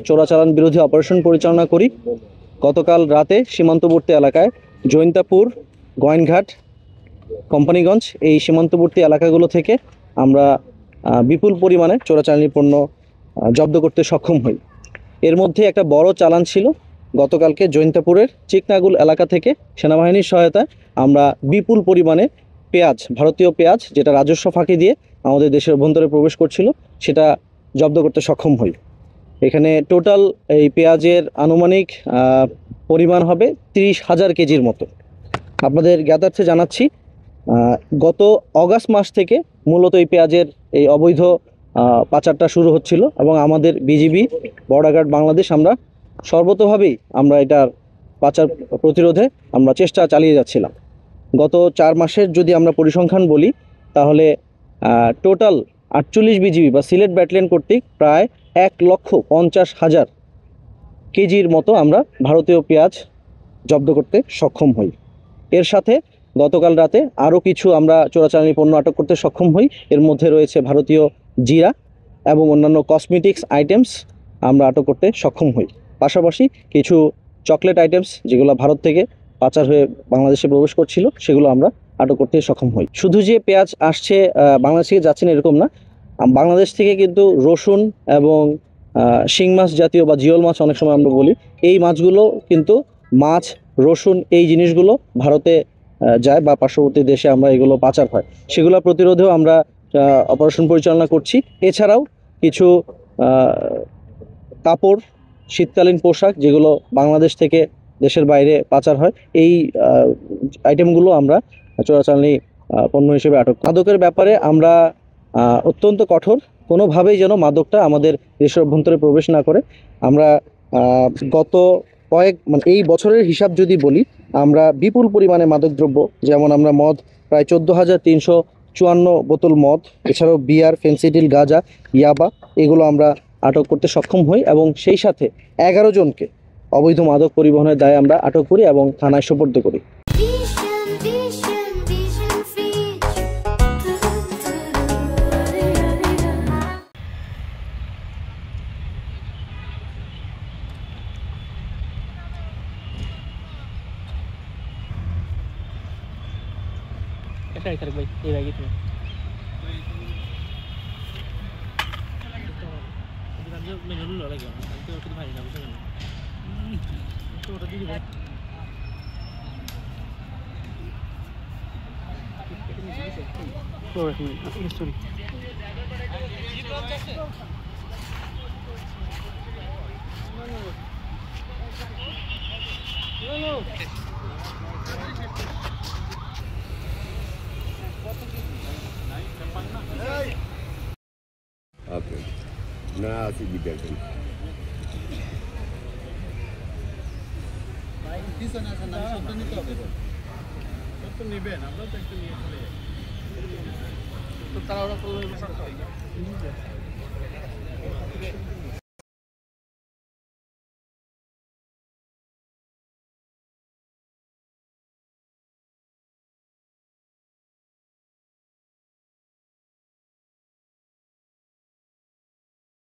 চোরাচালান বিরোধী অপারেশন পরিচালনা করি। গতকাল রাতে সীমান্তবর্তী এলাকায় জৈন্তাপুর, গোয়াইনঘাট, কোম্পানিগঞ্জ এই সীমান্তবর্তী এলাকাগুলো থেকে আমরা বিপুল পরিমাণে চোরাচালানি পণ্য জব্দ করতে সক্ষম হই। এর মধ্যে একটা বড় চালান ছিল গতকালকে জৈন্তাপুরের চিকনাগুল এলাকা থেকে সেনাবাহিনীর সহায়তায় আমরা বিপুল পরিমাণে পেঁয়াজ, ভারতীয় পেঁয়াজ যেটা রাজস্ব ফাঁকি দিয়ে আমাদের দেশের অভ্যন্তরে প্রবেশ করছিল, সেটা জব্দ করতে সক্ষম হই। এখানে টোটাল এই পেঁয়াজের আনুমানিক পরিমাণ হবে 30,000 কেজির মতো। আপনাদের জ্ঞাতার্থে জানাচ্ছি, গত অগাস্ট মাস থেকে মূলত এই পেঁয়াজের এই অবৈধ পাচারটা শুরু হচ্ছিল এবং আমাদের বিজিবি, বর্ডার গার্ড বাংলাদেশ আমরা সর্বতোভাবেই আমরা এটার পাচার প্রতিরোধে আমরা চেষ্টা চালিয়ে যাচ্ছিলাম। গত 4 মাসের যদি আমরা পরিসংখ্যান বলি, তাহলে টোটাল 48 বিজিবি বা সিলেট ব্যাটালিয়ন কর্তৃক প্রায় 1,50,000 কেজির মতো আমরা ভারতীয় পেঁয়াজ জব্দ করতে সক্ষম হই। এর সাথে গতকাল রাতে আরও কিছু আমরা চোরাচালানি পণ্য আটক করতে সক্ষম হই। এর মধ্যে রয়েছে ভারতীয় জিরা এবং অন্যান্য কসমেটিক্স আইটেমস আমরা আটক করতে সক্ষম হই। পাশাপাশি কিছু চকলেট আইটেমস যেগুলো ভারত থেকে পাচার হয়ে বাংলাদেশে প্রবেশ করছিল, সেগুলো আমরা আটক করতে সক্ষম হই। শুধু যে পেঁয়াজ আসছে বাংলাদেশ থেকে যাচ্ছে না এরকম না, বাংলাদেশ থেকে কিন্তু রসুন এবং শিং মাছ জাতীয় বা জিওল মাছ অনেক সময় আমরা বলি, এই মাছগুলো কিন্তু মাছ, রসুন এই জিনিসগুলো ভারতে যায় বা পার্শ্ববর্তী দেশে আমরা এগুলো পাচার হয়, সেগুলো প্রতিরোধেও আমরা অপারেশন পরিচালনা করছি। এছাড়াও কিছু কাপড়, শীতকালীন পোশাক যেগুলো বাংলাদেশ থেকে দেশের বাইরে পাচার হয়, এই আইটেমগুলো আমরা চোরাচালানি পণ্য হিসেবে আটক। মাদকের ব্যাপারে আমরা অত্যন্ত কঠোর, কোনোভাবেই যেন মাদকটা আমাদের দেশের অভ্যন্তরে প্রবেশ না করে। আমরা গত এই বছরের হিসাব যদি বলি, আমরা বিপুল পরিমাণে মাদকদ্রব্য, যেমন আমরা মদ প্রায় 14,354 বোতল মদ, এছাড়াও বিয়ার, ফেন্সিডিল, গাঁজা, ইয়াবা এগুলো আমরা আটক করতে সক্ষম হই এবং সেই সাথে 11 জনকে অবৈধ মাদক পরিবহনের দায়ে আমরা আটক করি এবং থানায় সোপর্দ করি। ভাই এই ব্যাগে তুমি Oke. Nasi dibiarkan. তারা